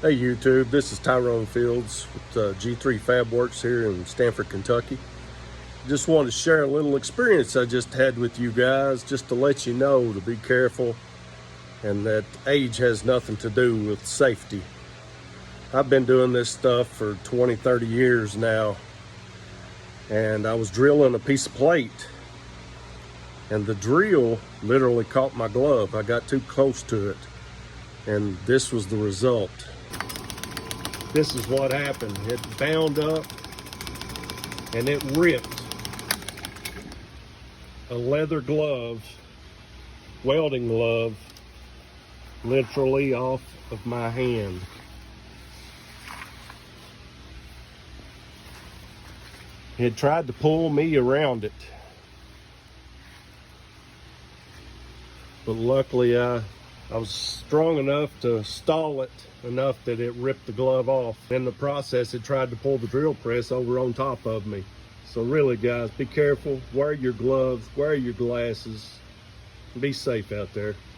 Hey YouTube, this is Tyrone Fields with G3fabworks here in Stanford, Kentucky. Just wanted to share a little experience I just had with you guys, just to let you know to be careful and that age has nothing to do with safety. I've been doing this stuff for 20-30 years now, and I was drilling a piece of plate and the drill literally caught my glove. I got too close to it and this was the result. This is what happened. It bound up and it ripped a leather glove, welding glove, literally off of my hand. It tried to pull me around it, but luckily I was strong enough to stall it enough that it ripped the glove off. In the process, it tried to pull the drill press over on top of me. So really guys, be careful, wear your gloves, wear your glasses, be safe out there.